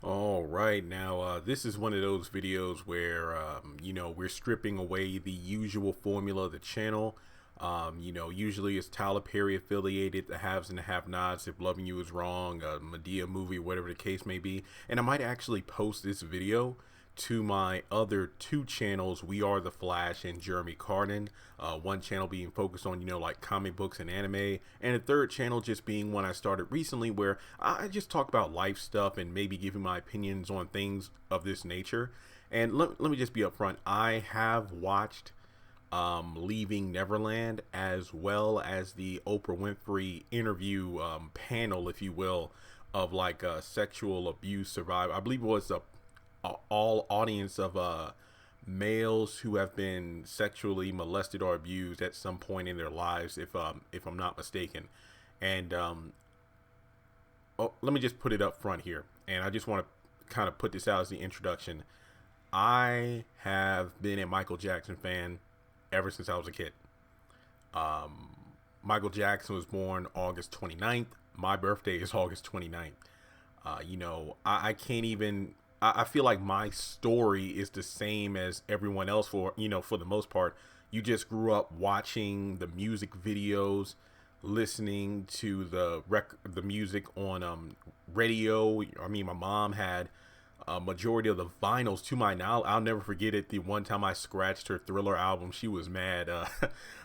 All right, now this is one of those videos where we're stripping away the usual formula of the channel. Usually it's Tyler Perry affiliated, the haves and the have-nots. If Loving You Is Wrong, a Medea movie, whatever the case may be, and I might actually post this video to my other two channels, We Are the Flash and Jeremy Carden. One channel being focused on, like comic books and anime, and a third channel just being one I started recently where I just talk about life stuff and maybe giving my opinions on things of this nature. And let me just be upfront. I have watched Leaving Neverland, as well as the Oprah Winfrey interview panel, if you will, of like sexual abuse survivor. I believe it was a all audience of males who have been sexually molested or abused at some point in their lives, if I'm not mistaken. And let me just put it up front here, and I just want to kind of put this out as the introduction. I have been a Michael Jackson fan ever since I was a kid. Michael Jackson was born August 29th. My birthday is August 29th. I can't even. I feel like my story is the same as everyone else for the most part. You just grew up watching the music videos, listening to the music on radio. I mean, my mom had a majority of the vinyls to my now. I'll never forget it. The one time I scratched her Thriller album, she was mad.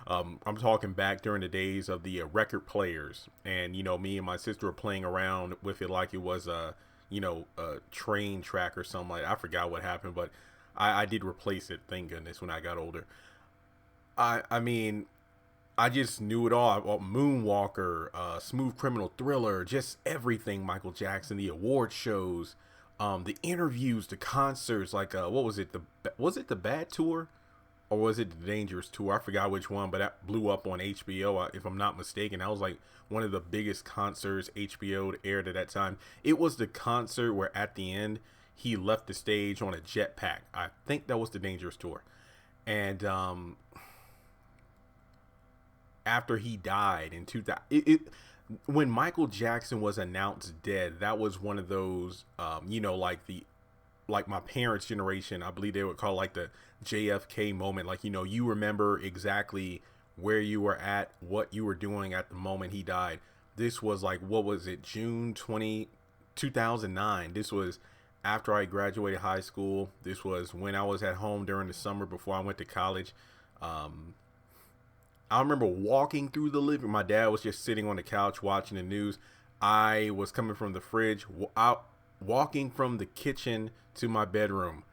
I'm talking back during the days of the record players, and me and my sister were playing around with it like it was a train track or something like that. I forgot what happened, but I did replace it, thank goodness, when I got older. I mean, I just knew it all. Moonwalker, Smooth Criminal, Thriller, just everything Michael Jackson, the award shows, the interviews, the concerts, like what was it? Was it the Bad Tour? Or was it the Dangerous Tour? I forgot which one, but that blew up on HBO, if I'm not mistaken. That was like one of the biggest concerts HBO aired at that time. It was the concert where at the end he left the stage on a jetpack. I think that was the Dangerous Tour. And after he died in 2000, when Michael Jackson was announced dead, that was one of those, like my parents' generation, I believe they would call like the JFK moment. Like, you remember exactly where you were at, what you were doing at the moment he died. This was like, what was it, June 2009. This was after I graduated high school. This was when I was at home during the summer before I went to college. Um, I remember walking through the living. My dad was just sitting on the couch watching the news. I was coming from the fridge, out walking from the kitchen to my bedroom.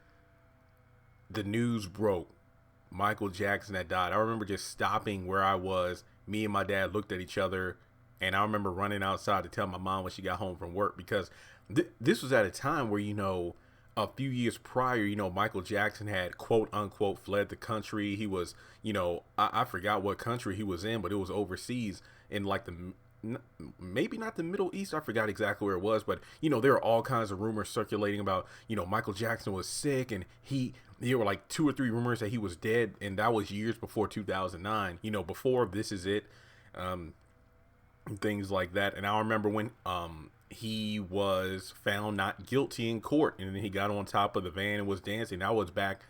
The news broke. Michael Jackson had died. I remember just stopping where I was. Me and my dad looked at each other, and I remember running outside to tell my mom when she got home from work, because this was at a time where, a few years prior, Michael Jackson had quote unquote fled the country. He was, I forgot what country he was in, but it was overseas in like maybe not the Middle East. I forgot exactly where it was, but there are all kinds of rumors circulating about, Michael Jackson was sick, and there were like two or three rumors that he was dead, and that was years before 2009. Before This Is It, things like that. And I remember when he was found not guilty in court, and then he got on top of the van and was dancing. That was back.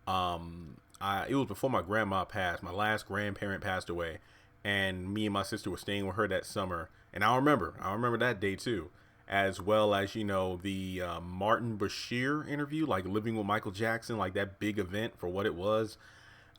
It was before my grandma passed. My last grandparent passed away, and me and my sister were staying with her that summer. And I remember that day too, as well as the Martin Bashir interview, like Living with Michael Jackson, like that big event for what it was.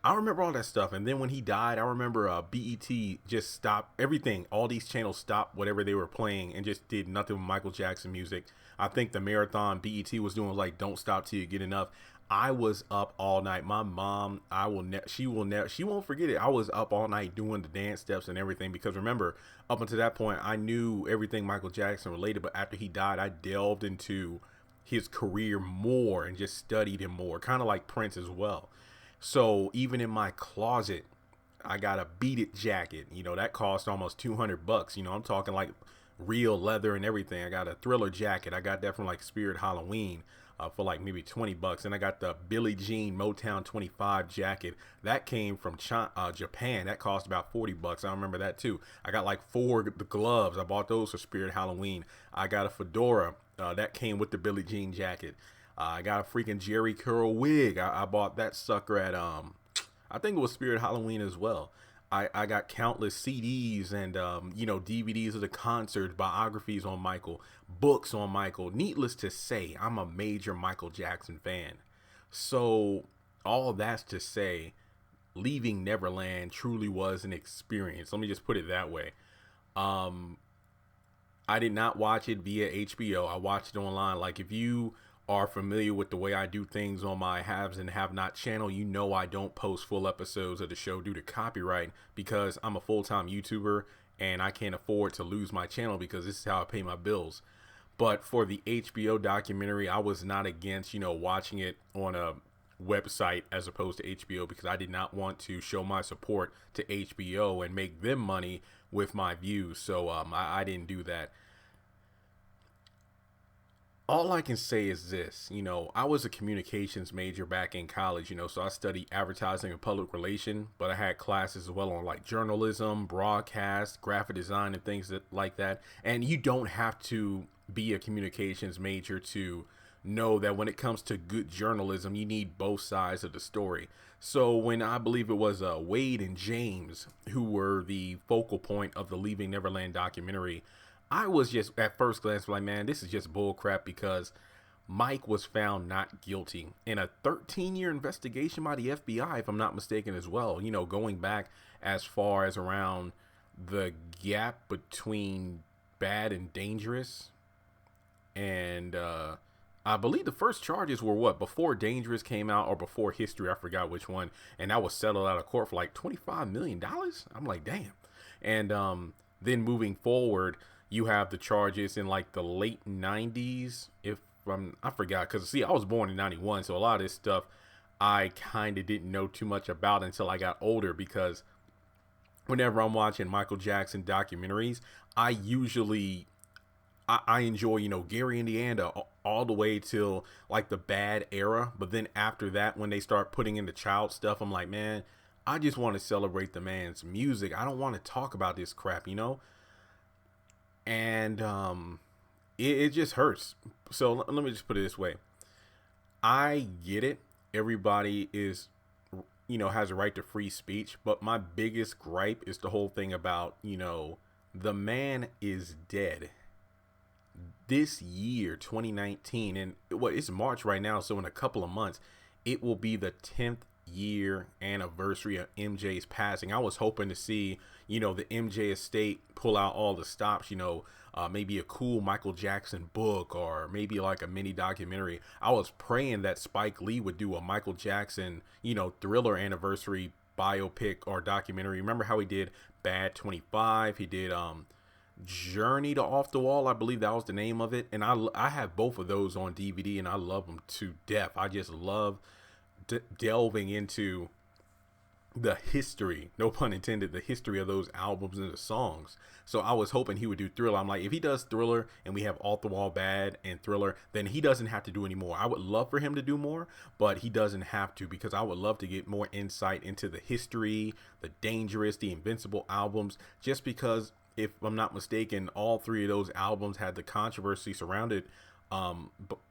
I remember all that stuff. And then when he died, I remember BET just stopped everything. All these channels stopped whatever they were playing and just did nothing with Michael Jackson music. I think the marathon BET was doing was like, "Don't stop till you get enough." I was up all night. My mom, she won't forget it. I was up all night doing the dance steps and everything, because remember, up until that point, I knew everything Michael Jackson related. But after he died, I delved into his career more and just studied him more, kind of like Prince as well. So even in my closet, I got a Beat It jacket. That cost almost $200. I'm talking like real leather and everything. I got a Thriller jacket. I got that from like Spirit Halloween. For like maybe $20, and I got the Billie Jean Motown 25 jacket that came from Japan. That cost about $40. I remember that too. I got like four the gloves. I bought those for Spirit Halloween. I got a fedora that came with the Billie Jean jacket. I got a freaking Jerry Curl wig. I bought that sucker at I think it was Spirit Halloween as well. I got countless CDs and DVDs of the concerts, biographies on Michael, books on Michael. Needless to say, I'm a major Michael Jackson fan. So all that's to say, leaving Neverland truly was an experience. Let me just put it that way. Um, I did not watch it via HBO. I watched it online. Like if you are familiar with the way I do things on my haves and have not channel, you know I don't post full episodes of the show due to copyright because I'm a full-time YouTuber and I can't afford to lose my channel because this is how I pay my bills. But for the HBO documentary, I was not against, watching it on a website as opposed to HBO because I did not want to show my support to HBO and make them money with my views. So I didn't do that. All I can say is this, I was a communications major back in college, so I studied advertising and public relation, but I had classes as well on like journalism, broadcast, graphic design, and things like that. And you don't have to be a communications major to know that when it comes to good journalism, you need both sides of the story. So when I believe it was Wade and James who were the focal point of the Leaving Neverland documentary, I was just at first glance like, man, this is just bull crap because Mike was found not guilty in a 13-year investigation by the FBI, if I'm not mistaken, as well. Going back as far as around the gap between bad and dangerous. And I believe the first charges were what? Before Dangerous came out or before History? I forgot which one. And that was settled out of court for like $25 million. I'm like, damn. And then moving forward, you have the charges in like the late 90s. I forgot, because see, I was born in 91, so a lot of this stuff I kind of didn't know too much about until I got older, because whenever I'm watching Michael Jackson documentaries, I usually I enjoy, Gary, Indiana all the way till like the bad era. But then after that, when they start putting in the child stuff, I'm like, man, I just want to celebrate the man's music. I don't want to talk about this crap. And it just hurts. So let me just put it this way. I get it. Everybody is, has a right to free speech. But my biggest gripe is the whole thing about, the man is dead. This year, 2019, and it's March right now. So in a couple of months, it will be the 10th year anniversary of MJ's passing. I was hoping to see, the MJ estate pull out all the stops, maybe a cool Michael Jackson book or maybe like a mini documentary. I was praying that Spike Lee would do a Michael Jackson, Thriller anniversary biopic or documentary. Remember how he did Bad 25? He did Journey to Off the Wall, I believe that was the name of it. And I have both of those on DVD and I love them to death. I just love delving into the history, no pun intended, the history of those albums and the songs. So I was hoping he would do Thriller. I'm like, if he does Thriller and we have Off the Wall, Bad, and Thriller, then he doesn't have to do any more. I would love for him to do more, but he doesn't have to, because I would love to get more insight into the history, the Dangerous, the Invincible albums, just because, if I'm not mistaken, all three of those albums had the controversy surrounded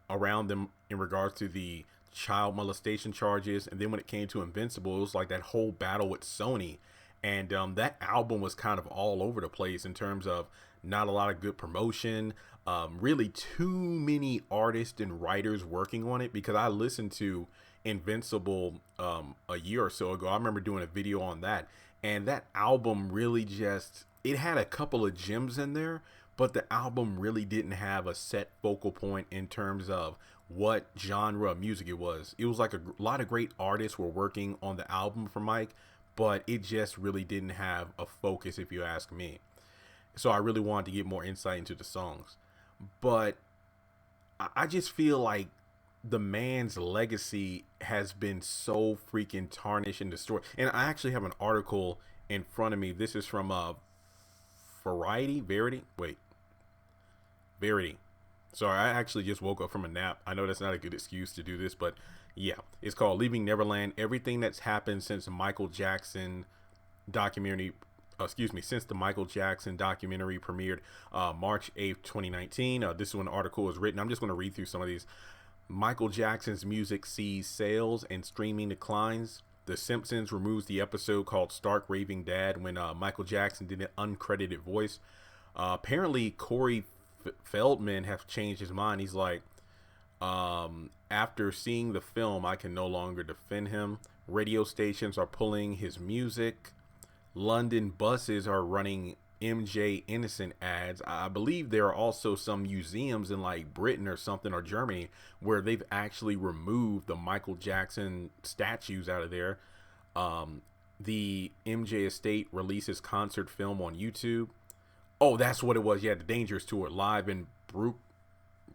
around them in regards to the child molestation charges. And then when it came to Invincible, it was like that whole battle with Sony. And that album was kind of all over the place in terms of not a lot of good promotion, really too many artists and writers working on it, because I listened to Invincible a year or so ago. I remember doing a video on that, and that album really just, it had a couple of gems in there, but the album really didn't have a set focal point in terms of what genre of music it was. It was like a lot of great artists were working on the album for Mike, but it just really didn't have a focus, if you ask me. So I really wanted to get more insight into the songs. But I just feel like the man's legacy has been so freaking tarnished in the story. And I actually have an article in front of me. This is from Verity. Wait. Verity. Sorry, I actually just woke up from a nap. I know that's not a good excuse to do this, but yeah, it's called Leaving Neverland. Everything that's happened since the Michael Jackson documentary, excuse me, since the Michael Jackson documentary premiered March 8th, 2019. This is when the article was written. I'm just going to read through some of these. Michael Jackson's music sees sales and streaming declines. The Simpsons removes the episode called Stark Raving Dad when Michael Jackson did an uncredited voice. Apparently, Corey Feldman have changed his mind. He's like, after seeing the film, I can no longer defend him. Radio stations are pulling his music. London buses are running MJ Innocent ads. I believe there are also some museums in like Britain or something, or Germany, where they've actually removed the Michael Jackson statues out of there. The MJ estate releases concert film on YouTube. Oh, that's what it was. Yeah, the Dangerous Tour live in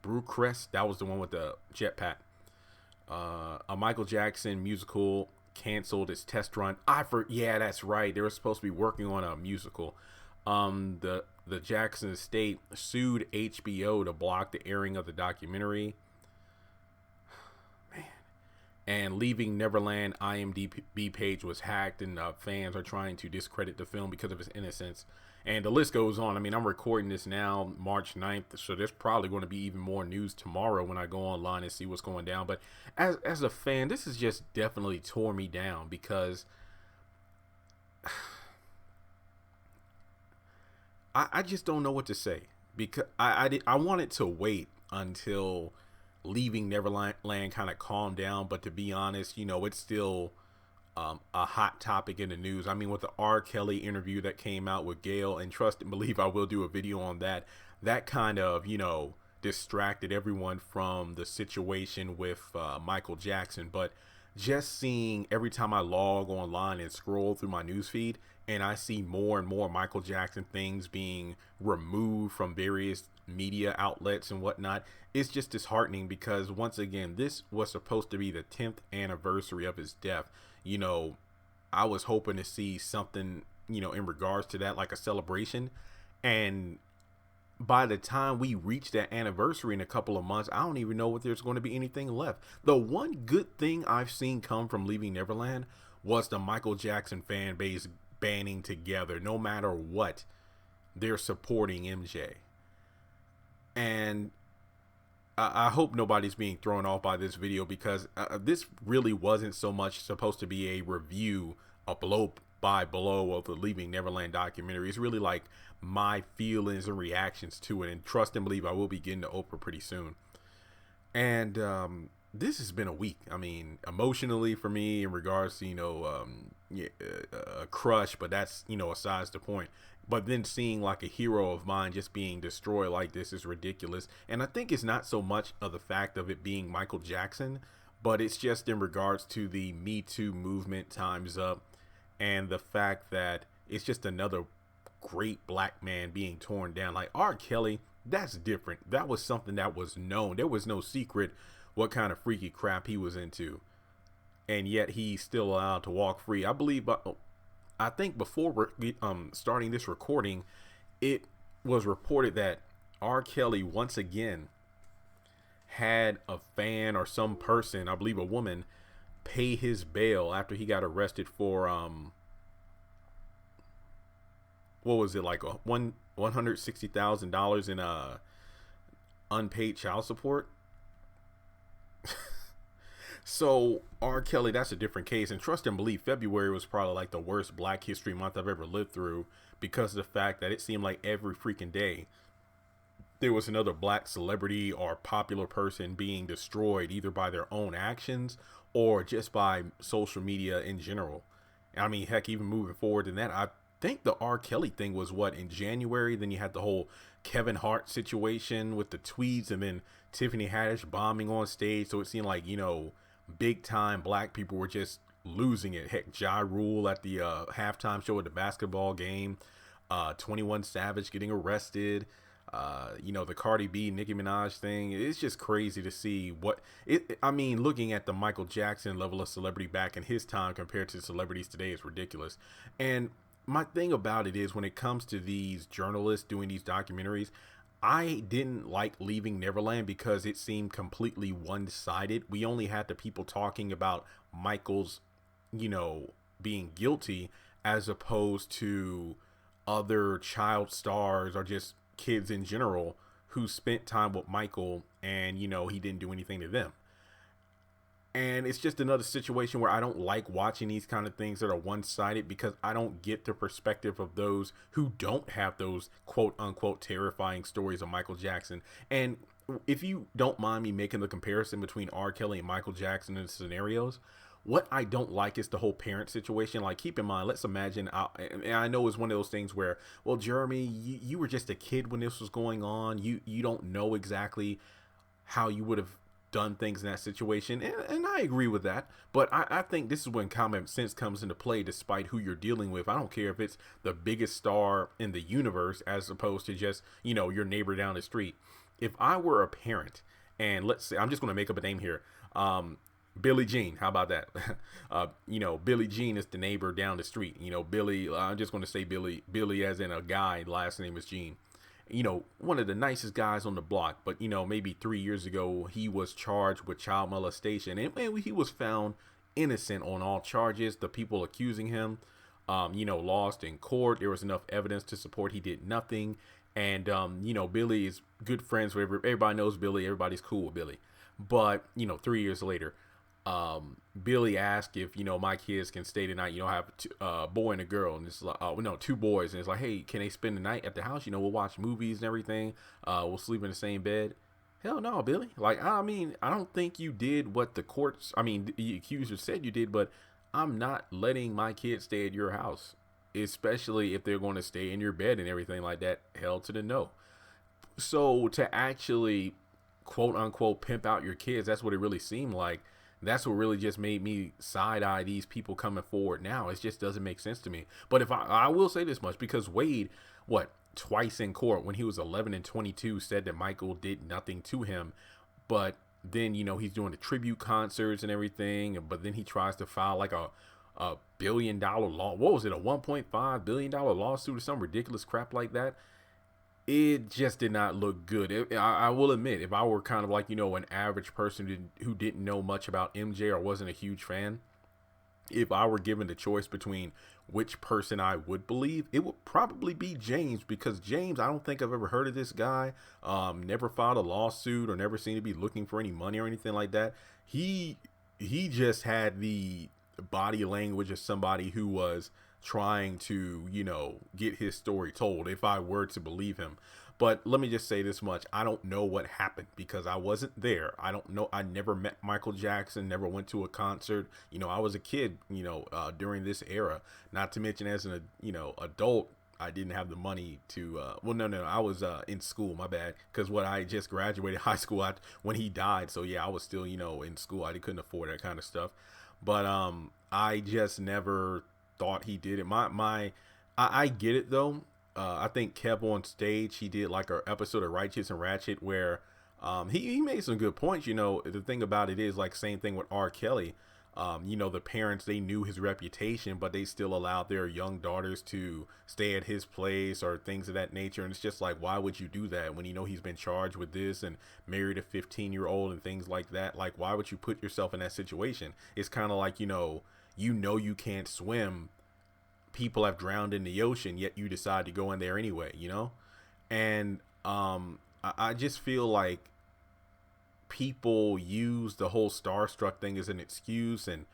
Brewcrest. That was the one with the jetpack. A Michael Jackson musical canceled its test run. Yeah, that's right. They were supposed to be working on a musical. The Jackson estate sued HBO to block the airing of the documentary. Man. And Leaving Neverland IMDb page was hacked, and fans are trying to discredit the film because of its innocence. And the list goes on. I mean, I'm recording this now, March 9th, so there's probably going to be even more news tomorrow when I go online and see what's going down. But as a fan, this has just definitely tore me down, because I just don't know what to say, because I wanted to wait until Leaving Neverland kind of calmed down, but to be honest, it's still a hot topic in the news. I mean, with the R. Kelly interview that came out with Gail, and trust and believe I will do a video on that. That kind of distracted everyone from the situation with Michael Jackson. But just seeing every time I log online and scroll through my newsfeed, and I see more and more Michael Jackson things being removed from various media outlets and whatnot, it's just disheartening, because once again, this was supposed to be the 10th anniversary of his death. I was hoping to see something, in regards to that, like a celebration. And by the time we reach that anniversary in a couple of months, I don't even know if there's going to be anything left. The one good thing I've seen come from Leaving Neverland was the Michael Jackson fan base banding together. No matter what, they're supporting MJ. And I hope nobody's being thrown off by this video, because this really wasn't so much supposed to be a review, a blow by blow of the Leaving Neverland documentary. It's really like my feelings and reactions to it, and trust and believe I will be getting to Oprah pretty soon. And this has been a week. I mean, emotionally for me, in regards to a crush, but that's aside the point. But then seeing like a hero of mine just being destroyed like this is ridiculous. And I think it's not so much of the fact of it being Michael Jackson, but it's just in regards to the Me Too movement times up, and the fact that it's just another great black man being torn down. Like R. Kelly, that's different. That was something that was known. There was no secret what kind of freaky crap he was into, and yet he's still allowed to walk free. I think before starting this recording, it was reported that R. Kelly once again had a fan or some person, I believe a woman, pay his bail after he got arrested for what was it, like $160,000 in unpaid child support. So R. Kelly, that's a different case. And trust and believe, February was probably like the worst Black History Month I've ever lived through, because of the fact that it seemed like every freaking day there was another black celebrity or popular person being destroyed, either by their own actions or just by social media in general. I mean, heck, even moving forward than that, I think the R. Kelly thing was in January. Then you had the whole Kevin Hart situation with the tweets, and then Tiffany Haddish bombing on stage. So it seemed like, big time black people were just losing it. Heck, Ja Rule at the halftime show at the basketball game, 21 Savage getting arrested, the Cardi B, Nicki Minaj thing. It's just crazy to see looking at the Michael Jackson level of celebrity back in his time compared to celebrities today is ridiculous. And my thing about it is, when it comes to these journalists doing these documentaries, I didn't like leaving Neverland because it seemed completely one-sided. We only had the people talking about Michael's, you know, being guilty, as opposed to other child stars or just kids in general who spent time with Michael, and he didn't do anything to them. And it's just another situation where I don't like watching these kind of things that are one-sided, because I don't get the perspective of those who don't have those quote unquote terrifying stories of Michael Jackson. And if you don't mind me making the comparison between R. Kelly and Michael Jackson in the scenarios, what I don't like is the whole parent situation. Like, keep in mind, let's imagine, and I know it's one of those things where, well, Jeremy, you were just a kid when this was going on. You don't know exactly how you would have done things in that situation, and I agree with that. But I think this is when common sense comes into play, despite who you're dealing with. I don't care if it's the biggest star in the universe as opposed to just your neighbor down the street. If I were a parent, and let's say, I'm just going to make up a name here, Billie Jean, how about that? Billie Jean is the neighbor down the street. Billy, I'm just going to say Billy as in a guy, last name is Jean. One of the nicest guys on the block, but maybe 3 years ago he was charged with child molestation, and he was found innocent on all charges. The people accusing him, lost in court. There was enough evidence to support he did nothing. And Billy is good friends with everybody. Knows Billy. Everybody's cool with Billy. But 3 years later, Billy asked if my kids can stay tonight. Have a boy and a girl, and it's like, oh no, two boys, and it's like, hey, can they spend the night at the house? We'll watch movies and everything. We'll sleep in the same bed. Hell no, Billy. Like, I mean, I don't think you did what the courts, the accuser said you did, but I'm not letting my kids stay at your house, especially if they're going to stay in your bed and everything like that. Hell to the no. So to actually quote unquote pimp out your kids, that's what it really seemed like. That's what really just made me side eye these people coming forward now. It just doesn't make sense to me. But if I will say this much, because Wade, twice in court when he was 11 and 22, said that Michael did nothing to him. But then, he's doing the tribute concerts and everything. But then he tries to file like a $1 billion law. What was it? A $1.5 billion lawsuit or some ridiculous crap like that. It just did not look good. I will admit, if I were kind of like, an average person who didn't know much about MJ or wasn't a huge fan, if I were given the choice between which person I would believe, it would probably be James, because James, I don't think I've ever heard of this guy, never filed a lawsuit or never seemed to be looking for any money or anything like that. He just had the body language of somebody who was trying to, get his story told, if I were to believe him. But let me just say this much. I don't know what happened because I wasn't there. I don't know. I never met Michael Jackson, never went to a concert. I was a kid, during this era, not to mention as an, adult, I didn't have the money to, no, I was in school, my bad. Because I just graduated high school when he died. So yeah, I was still, in school. I couldn't afford that kind of stuff. But I just never thought he did it. I get it though. I think Kev on stage, he did like an episode of Righteous and Ratchet where he made some good points. The thing about it is, like, same thing with R. Kelly. The parents, they knew his reputation, but they still allowed their young daughters to stay at his place or things of that nature. And it's just like, why would you do that when he's been charged with this and married a 15-year-old and things like that? Like, why would you put yourself in that situation? It's kind of like, you can't swim. People have drowned in the ocean, yet you decide to go in there anyway, And I just feel like people use the whole starstruck thing as an excuse, and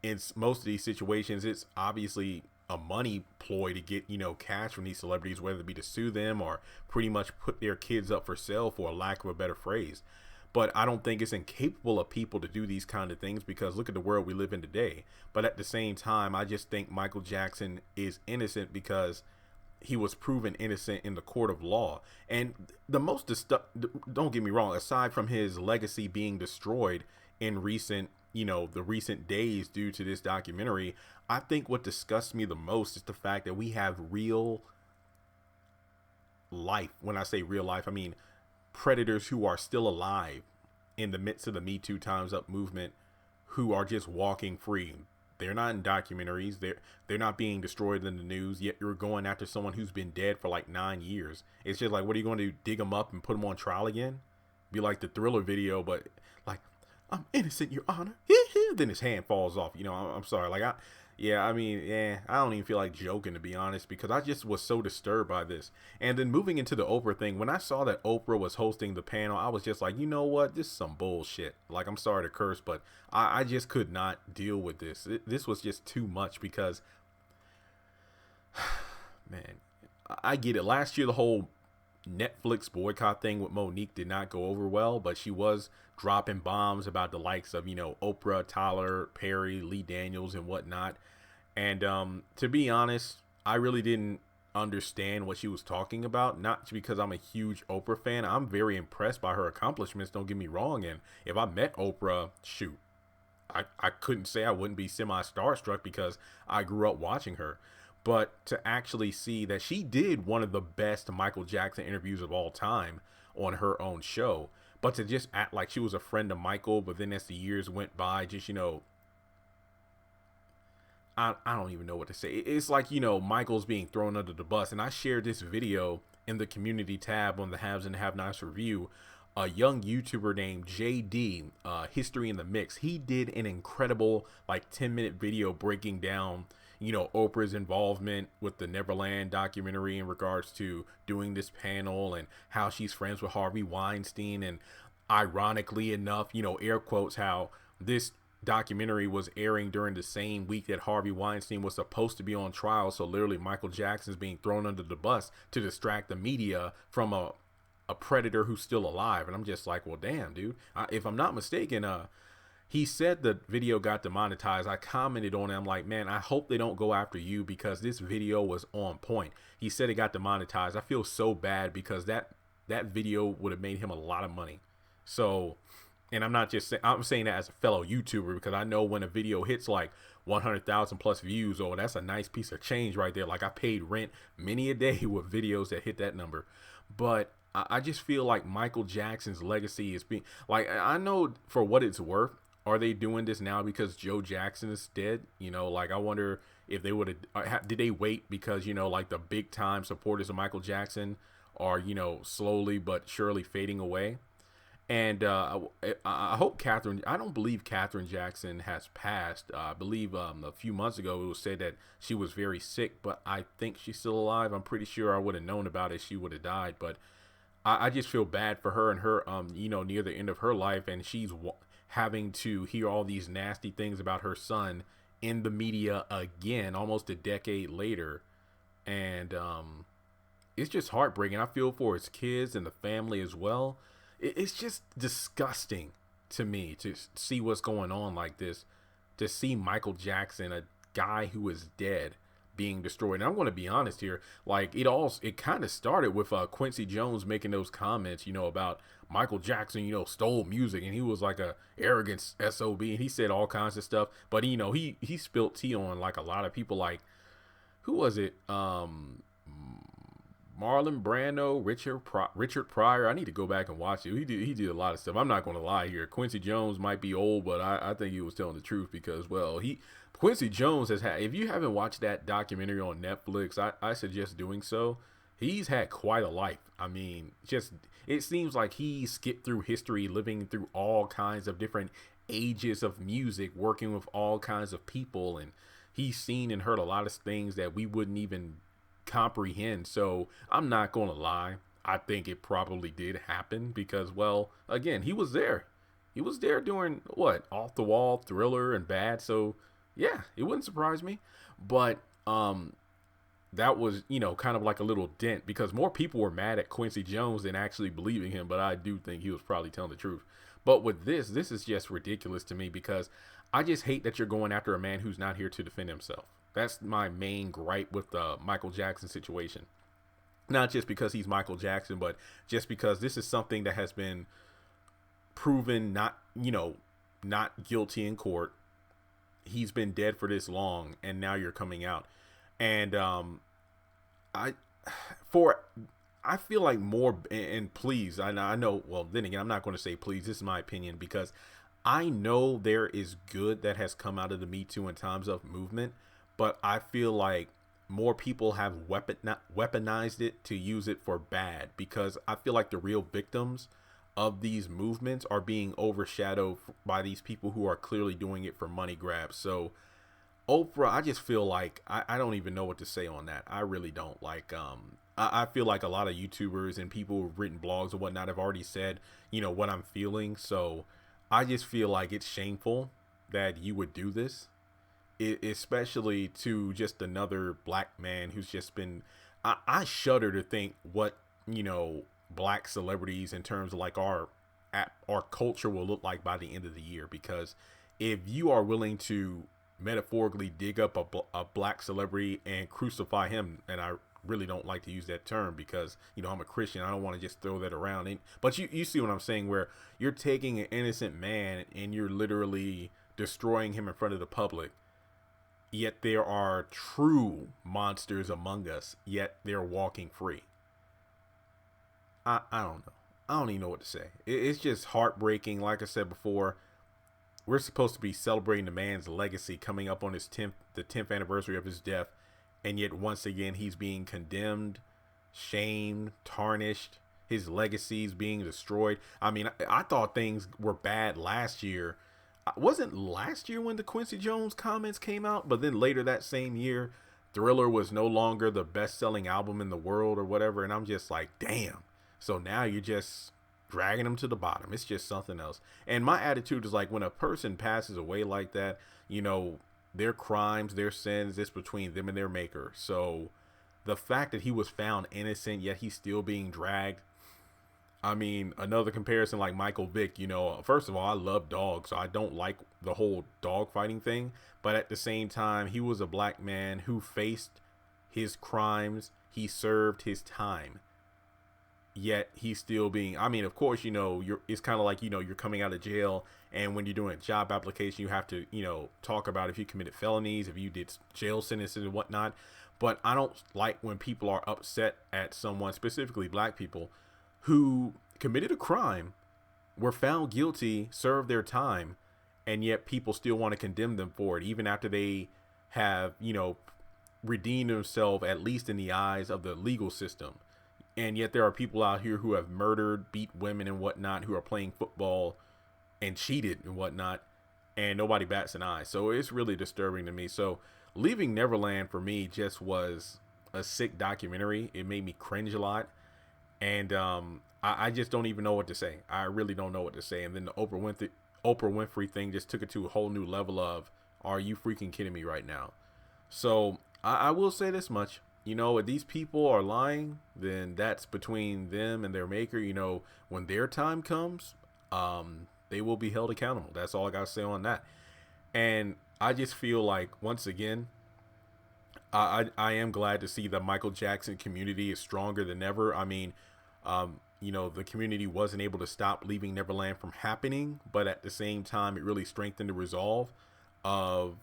in most of these situations, it's obviously a money ploy to get cash from these celebrities, whether it be to sue them or pretty much put their kids up for sale, for a lack of a better phrase. But I don't think it's incapable of people to do these kind of things, because look at the world we live in today. But at the same time, I just think Michael Jackson is innocent because he was proven innocent in the court of law. And don't get me wrong, aside from his legacy being destroyed in recent, the recent days due to this documentary, I think what disgusts me the most is the fact that we have real life. When I say real life, I mean predators who are still alive in the midst of the Me Too Time's Up movement, who are just walking free. They're not in documentaries. They're not being destroyed in the news. Yet you're going after someone who's been dead for like 9 years. It's just like, what are you going to do? Dig them up and put them on trial again? Be like the Thriller video, but like, I'm innocent, Your Honor. Then his hand falls off. You know, I'm sorry. Like, I don't even feel like joking, to be honest, because I just was so disturbed by this. And then moving into the Oprah thing, when I saw that Oprah was hosting the panel, I was just like, you know what? This is some bullshit. Like, I'm sorry to curse, but I just could not deal with this. This was just too much because, man, I get it. Last year, the whole Netflix boycott thing with Monique did not go over well, but she was dropping bombs about the likes of, you know, Oprah, Tyler Perry, Lee Daniels, and whatnot. And to be honest, I really didn't understand what she was talking about. Not because I'm a huge Oprah fan. I'm very impressed by her accomplishments, don't get me wrong. And if I met Oprah, shoot, I couldn't say I wouldn't be semi starstruck because I grew up watching her. But to actually see that she did one of the best Michael Jackson interviews of all time on her own show, but to just act like she was a friend of Michael, but then as the years went by, just, you know, I don't even know what to say. It's like, you know, Michael's being thrown under the bus. And I shared this video in the community tab on the Haves and Have Nots review. A young YouTuber named JD, History in the Mix, he did an incredible like 10-minute video breaking down, you know, Oprah's involvement with the Neverland documentary in regards to doing this panel and how she's friends with Harvey Weinstein. And ironically enough, you know, air quotes, how this documentary was airing during the same week that Harvey Weinstein was supposed to be on trial. So literally Michael Jackson's being thrown under the bus to distract the media from a predator who's still alive. And I'm just like, well, damn, dude. If I'm not mistaken, he said the video got demonetized. I commented on it. I'm like, man, I hope they don't go after you because this video was on point. He said it got demonetized. I feel so bad because that video would have made him a lot of money. So, and I'm not just saying, I'm saying that as a fellow YouTuber because I know when a video hits like 100,000 plus views, oh, that's a nice piece of change right there. Like I paid rent many a day with videos that hit that number. But I just feel like Michael Jackson's legacy is being like, I know for what it's worth, are they doing this now because Joe Jackson is dead? You know, like I wonder if they would have, did they wait because, you know, like the big time supporters of Michael Jackson are, you know, slowly but surely fading away. And I hope Catherine, I don't believe Catherine Jackson has passed. I believe a few months ago it was said that she was very sick, but I think she's still alive. I'm pretty sure I would have known about it. She would have died, but I just feel bad for her and her, you know, near the end of her life. And she's having to hear all these nasty things about her son in the media again, almost a decade later. And it's just heartbreaking. I feel for his kids and the family as well. It's just disgusting to me to see what's going on like this, to see Michael Jackson, a guy who is dead, being destroyed. And I'm going to be honest here, like it kind of started with Quincy Jones making those comments, you know, about Michael Jackson, you know, stole music and he was like a arrogant SOB and he said all kinds of stuff. But, you know, he spilt tea on like a lot of people, like, who was it? Marlon Brando, Richard Pryor. I need to go back and watch it. He did a lot of stuff. I'm not going to lie here. Quincy Jones might be old, but I think he was telling the truth because, well, Quincy Jones has had, if you haven't watched that documentary on Netflix, I suggest doing so. He's had quite a life. I mean, just, it seems like he skipped through history, living through all kinds of different ages of music, working with all kinds of people. And he's seen and heard a lot of things that we wouldn't even comprehend. So I'm not going to lie. I think it probably did happen because, well, again, he was there. He was there doing what? Off the Wall, Thriller, and Bad. So yeah, it wouldn't surprise me. But that was, you know, kind of like a little dent because more people were mad at Quincy Jones than actually believing him. But I do think he was probably telling the truth. But with this is just ridiculous to me because I just hate that you're going after a man who's not here to defend himself. That's my main gripe with the Michael Jackson situation. Not just because he's Michael Jackson, but just because this is something that has been proven not guilty in court. He's been dead for this long, and now you're coming out. And I feel like more, and please, I know, well, then again, I'm not going to say please, this is my opinion, because I know there is good that has come out of the Me Too and Times Up movement, but I feel like more people have weaponized it to use it for bad, because I feel like the real victims of these movements are being overshadowed by these people who are clearly doing it for money grabs. So Oprah, I just feel like I don't even know what to say on that. I really don't. Like, I feel like a lot of YouTubers and people who've written blogs and whatnot have already said, what I'm feeling. So I just feel like it's shameful that you would do this, especially to just another black man who's just been. I shudder to think what black celebrities in terms of like our culture will look like by the end of the year. Because if you are willing to metaphorically dig up a black celebrity and crucify him, and I really don't like to use that term because I'm a Christian, I don't want to just throw that around, but you see what I'm saying, where you're taking an innocent man and you're literally destroying him in front of the public, yet there are true monsters among us, yet they're walking free. I don't know. I don't even know what to say. It's just heartbreaking. Like I said before, we're supposed to be celebrating the man's legacy coming up on the 10th anniversary of his death, and yet once again he's being condemned, shamed, tarnished. His legacy is being destroyed. I mean, I thought things were bad last year. Wasn't last year when the Quincy Jones comments came out, but then later that same year, Thriller was no longer the best-selling album in the world or whatever, and I'm just like, damn. So now you're just dragging them to the bottom. It's just something else. And my attitude is like, when a person passes away like that, their crimes, their sins, it's between them and their maker. So the fact that he was found innocent, yet he's still being dragged. I mean, another comparison like Michael Vick, first of all, I love dogs, so I don't like the whole dog fighting thing. But at the same time, he was a black man who faced his crimes. He served his time, yet he's still being, I mean, of course, it's kind of like, you're coming out of jail, and when you're doing a job application, you have to, talk about if you committed felonies, if you did jail sentences and whatnot. But I don't like when people are upset at someone, specifically black people, who committed a crime, were found guilty, served their time, and yet people still want to condemn them for it, even after they have, redeemed themselves, at least in the eyes of the legal system. And yet there are people out here who have murdered, beat women and whatnot, who are playing football and cheated and whatnot, and nobody bats an eye. So it's really disturbing to me. So Leaving Neverland for me just was a sick documentary. It made me cringe a lot. And I just don't even know what to say. I really don't know what to say. And then the Oprah Winfrey thing just took it to a whole new level of, are you freaking kidding me right now? So I will say this much. If these people are lying, then that's between them and their maker. When their time comes, they will be held accountable. That's all I got to say on that. And I just feel like, once again, I am glad to see the Michael Jackson community is stronger than ever. I mean, the community wasn't able to stop Leaving Neverland from happening, but at the same time, it really strengthened the resolve of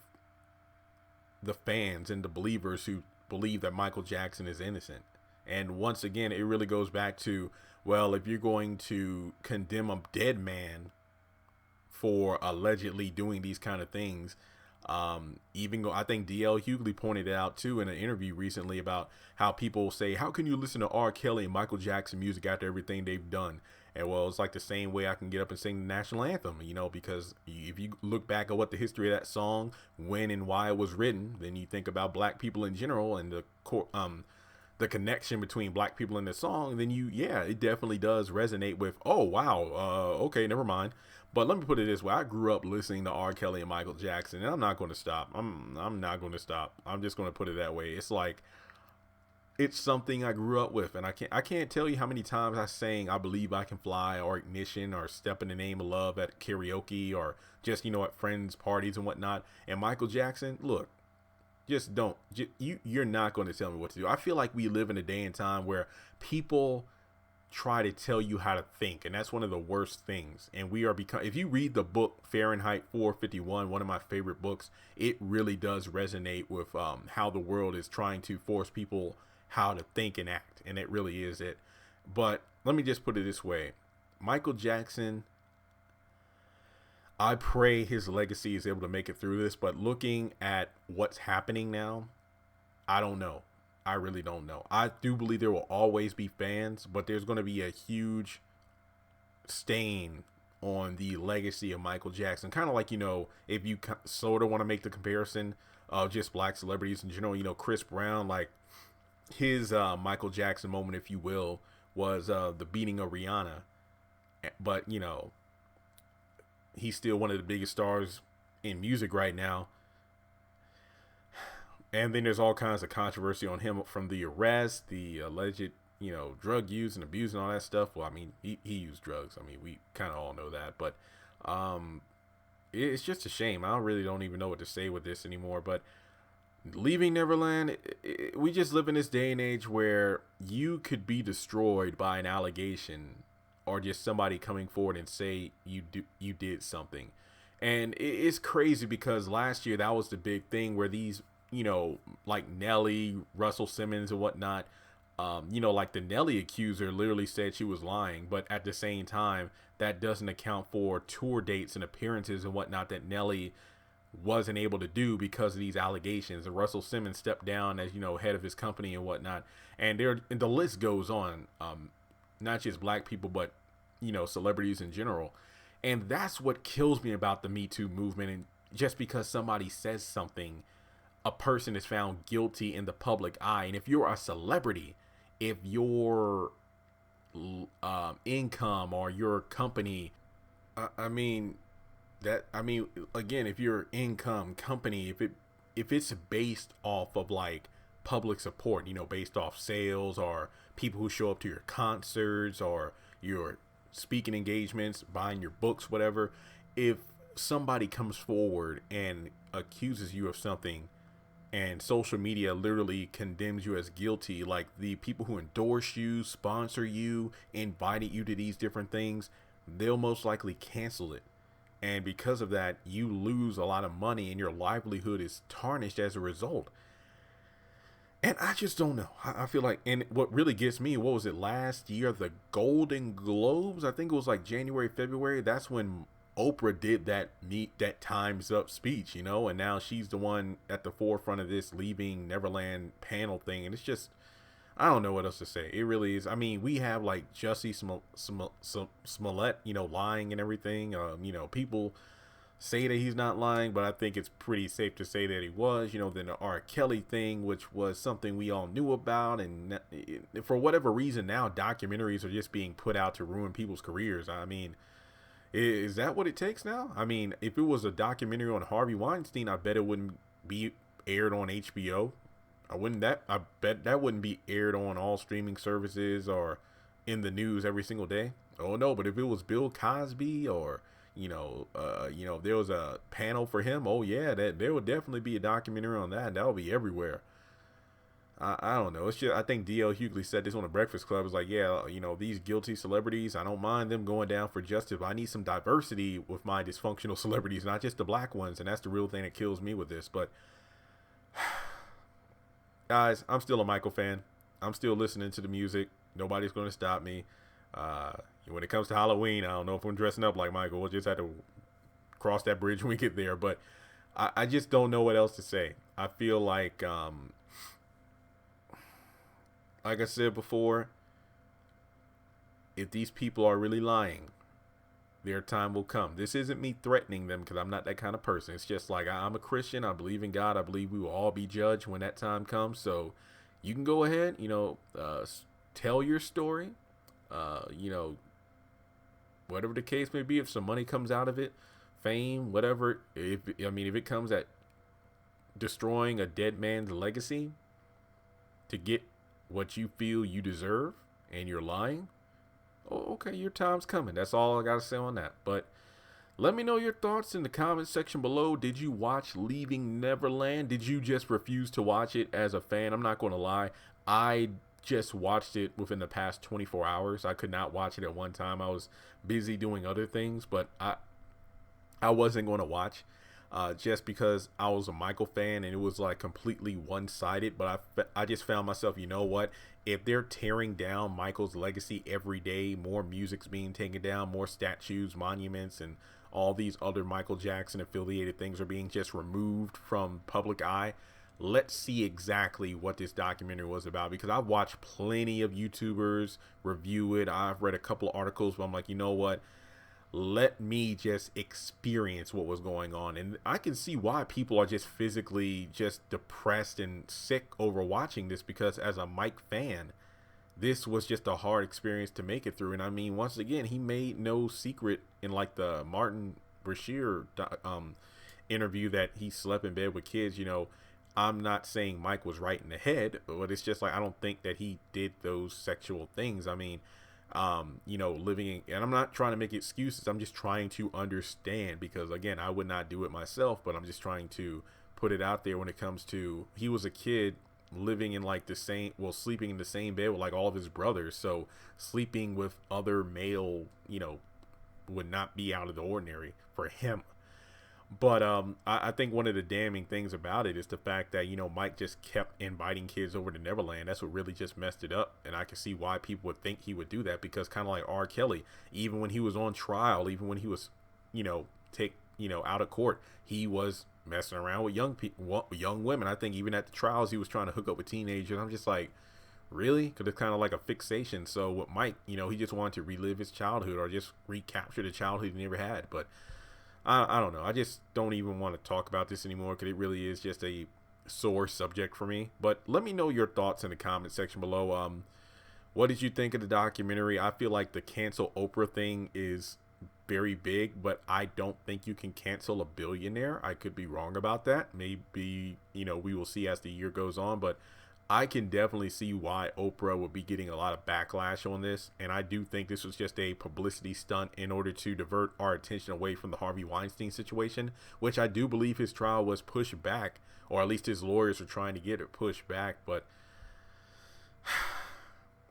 the fans and the believers who believe that Michael Jackson is innocent. And once again, it really goes back to, well, if you're going to condemn a dead man for allegedly doing these kind of things, I think DL Hughley pointed it out too in an interview recently about how people say, how can you listen to R. Kelly and Michael Jackson music after everything they've done? And well, it's like the same way I can get up and sing the national anthem, because if you look back at what the history of that song, when and why it was written, then you think about black people in general and the connection between black people in the song, then it definitely does resonate with, oh wow, okay, never mind. But let me put it this way: I grew up listening to R. Kelly and Michael Jackson, and I'm not going to stop. I'm not going to stop. I'm just going to put it that way. It's like, it's something I grew up with, and I can't tell you how many times I sang "I Believe I Can Fly" or "Ignition" or "Step in the Name of Love" at karaoke, or just at friends' parties and whatnot. And Michael Jackson, look, just don't. You're not going to tell me what to do. I feel like we live in a day and time where people try to tell you how to think, and that's one of the worst things. And we are if you read the book Fahrenheit 451, one of my favorite books, it really does resonate with how the world is trying to force people how to think and act, and it really is it. But let me just put it this way: Michael Jackson, I pray his legacy is able to make it through this, but looking at what's happening now, I don't know. I really don't know. I do believe there will always be fans, but there's going to be a huge stain on the legacy of Michael Jackson. Kind of like, if you sort of want to make the comparison of just black celebrities in general, Chris Brown, like his Michael Jackson moment, if you will, was the beating of Rihanna. But, he's still one of the biggest stars in music right now. And then there's all kinds of controversy on him from the arrest, the alleged, drug use and abuse and all that stuff. Well, I mean, he used drugs. I mean, we kind of all know that. But it's just a shame. I really don't even know what to say with this anymore. But leaving Neverland, we just live in this day and age where you could be destroyed by an allegation or just somebody coming forward and say you did something. And it's crazy because last year that was the big thing where these, like Nelly, Russell Simmons and whatnot, like the Nelly accuser literally said she was lying, but at the same time, that doesn't account for tour dates and appearances and whatnot that Nelly wasn't able to do because of these allegations. And Russell Simmons stepped down as, head of his company and whatnot. And the list goes on, not just black people, but, celebrities in general. And that's what kills me about the Me Too movement. And just because somebody says something, a person is found guilty in the public eye. And if you're a celebrity, if your income or your company, again, if your income company, if it's based off of like public support, based off sales or people who show up to your concerts or your speaking engagements, buying your books, whatever, if somebody comes forward and accuses you of something and social media literally condemns you as guilty, like the people who endorse you, sponsor you, invited you to these different things, they'll most likely cancel it. And because of that, you lose a lot of money and your livelihood is tarnished as a result. And I just don't know. I feel like, and what really gets me, what was it last year? The Golden Globes, I think it was like January, February. That's when Oprah did that Time's Up speech, and now she's the one at the forefront of this leaving Neverland panel thing. And it's just, I don't know what else to say. It really is. I mean, we have like Jussie Smollett, lying and everything. People say that he's not lying, but I think it's pretty safe to say that he was. Then the R. Kelly thing, which was something we all knew about, and for whatever reason now documentaries are just being put out to ruin people's careers. I mean, is that what it takes now? I mean, if it was a documentary on Harvey Weinstein, I bet it wouldn't be aired on HBO. I bet that wouldn't be aired on all streaming services or in the news every single day. Oh no, but if it was Bill Cosby or there was a panel for him, oh yeah, that there would definitely be a documentary on that. That would be everywhere. I don't know. It's just, I think D.L. Hughley said this on the Breakfast Club. It's like, yeah, these guilty celebrities, I don't mind them going down for justice, but I need some diversity with my dysfunctional celebrities, not just the black ones. And that's the real thing that kills me with this. But guys, I'm still a Michael fan. I'm still listening to the music. Nobody's going to stop me. When it comes to Halloween, I don't know if I'm dressing up like Michael. We'll just have to cross that bridge when we get there. But I just don't know what else to say. I feel like I said before, if these people are really lying, their time will come. This isn't me threatening them because I'm not that kind of person. It's just like I'm a Christian. I believe in God. I believe we will all be judged when that time comes. So you can go ahead, tell your story. Whatever the case may be, if some money comes out of it, fame, whatever. If it comes at destroying a dead man's legacy to get what you feel you deserve and you're lying, okay, your time's coming. That's all I gotta say on that. But let me know your thoughts in the comment section below. Did you watch Leaving Neverland? Did you just refuse to watch it as a fan? I'm not gonna lie, I just watched it within the past 24 hours. I could not watch it at one time. I was busy doing other things, but I wasn't going to watch just because I was a Michael fan and it was like completely one-sided. But I just found myself, you know what? If they're tearing down Michael's legacy every day, more music's being taken down, more statues, monuments, and all these other Michael Jackson affiliated things are being just removed from public eye. Let's see exactly what this documentary was about, because I've watched plenty of YouTubers review it. I've read a couple of articles, but I'm like, you know what? Let me just experience what was going on. And I can see why people are just physically just depressed and sick over watching this, because as a Mike fan, this was just a hard experience to make it through. And I mean, once again, he made no secret in like the Martin Bashir interview that he slept in bed with kids. You know, I'm not saying Mike was right in the head, but it's just like, I don't think that he did those sexual things. I mean, you know, living in, and I'm not trying to make excuses. I'm just trying to understand, because again, I would not do it myself, but I'm just trying to put it out there when it comes to, he was a kid living in like the same, well, sleeping in the same bed with like all of his brothers. So sleeping with other male, you know, would not be out of the ordinary for him. But I think one of the damning things about it is the fact that, you know, Mike just kept inviting kids over to Neverland. That's what really just messed it up. And I can see why people would think he would do that, because kind of like R. Kelly, even when he was on trial, even when he was, you know, out of court, he was messing around with young people, young women. I think even at the trials, he was trying to hook up with teenagers. I'm just like, really? Because it's kind of like a fixation. So with Mike, you know, he just wanted to relive his childhood, or just recapture the childhood he never had. But I don't know. I just don't even want to talk about this anymore, because it really is just a sore subject for me. But let me know your thoughts in the comment section below. What did you think of the documentary? I feel like the cancel Oprah thing is very big, but I don't think you can cancel a billionaire. I could be wrong about that. Maybe, you know, we will see as the year goes on, but I can definitely see why Oprah would be getting a lot of backlash on this. And I do think this was just a publicity stunt in order to divert our attention away from the Harvey Weinstein situation, which I do believe his trial was pushed back, or at least his lawyers are trying to get it pushed back. But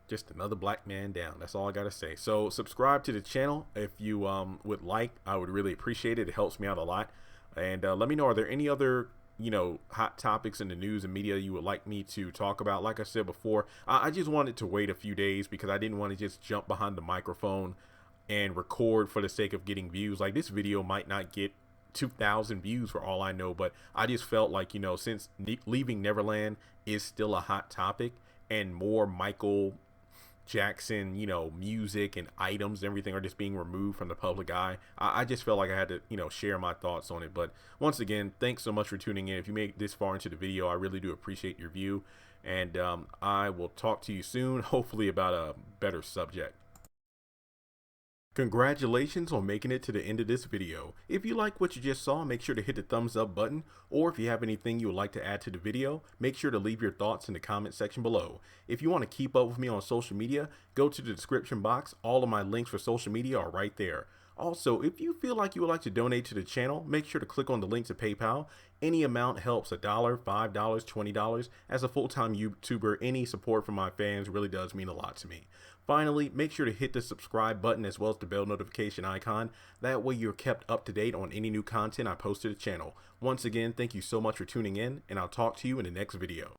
just another black man down. That's all I got to say. So subscribe to the channel if you would like. I would really appreciate it. It helps me out a lot. And let me know, are there any other, you know, hot topics in the news and media you would like me to talk about? Like I said before, I just wanted to wait a few days, because I didn't want to just jump behind the microphone and record for the sake of getting views. Like, this video might not get 2,000 views for all I know, but I just felt like, you know, since leaving Neverland is still a hot topic, and more Michael Jackson, you know, music and items and everything are just being removed from the public eye, I just felt like I had to, you know, share my thoughts on it. But once again, thanks so much for tuning in. If you made it this far into the video, I really do appreciate your view, and I will talk to you soon, hopefully about a better subject. Congratulations on making it to the end of this video. If you like what you just saw, make sure to hit the thumbs up button, or if you have anything you would like to add to the video, make sure to leave your thoughts in the comment section below. If you want to keep up with me on social media, go to the description box. All of my links for social media are right there. Also, if you feel like you would like to donate to the channel, make sure to click on the link to PayPal. Any amount helps. $1, $5, $20. As a full-time YouTuber, any support from my fans really does mean a lot to me. Finally, make sure to hit the subscribe button as well as the bell notification icon. That way you're kept up to date on any new content I post to the channel. Once again, thank you so much for tuning in, and I'll talk to you in the next video.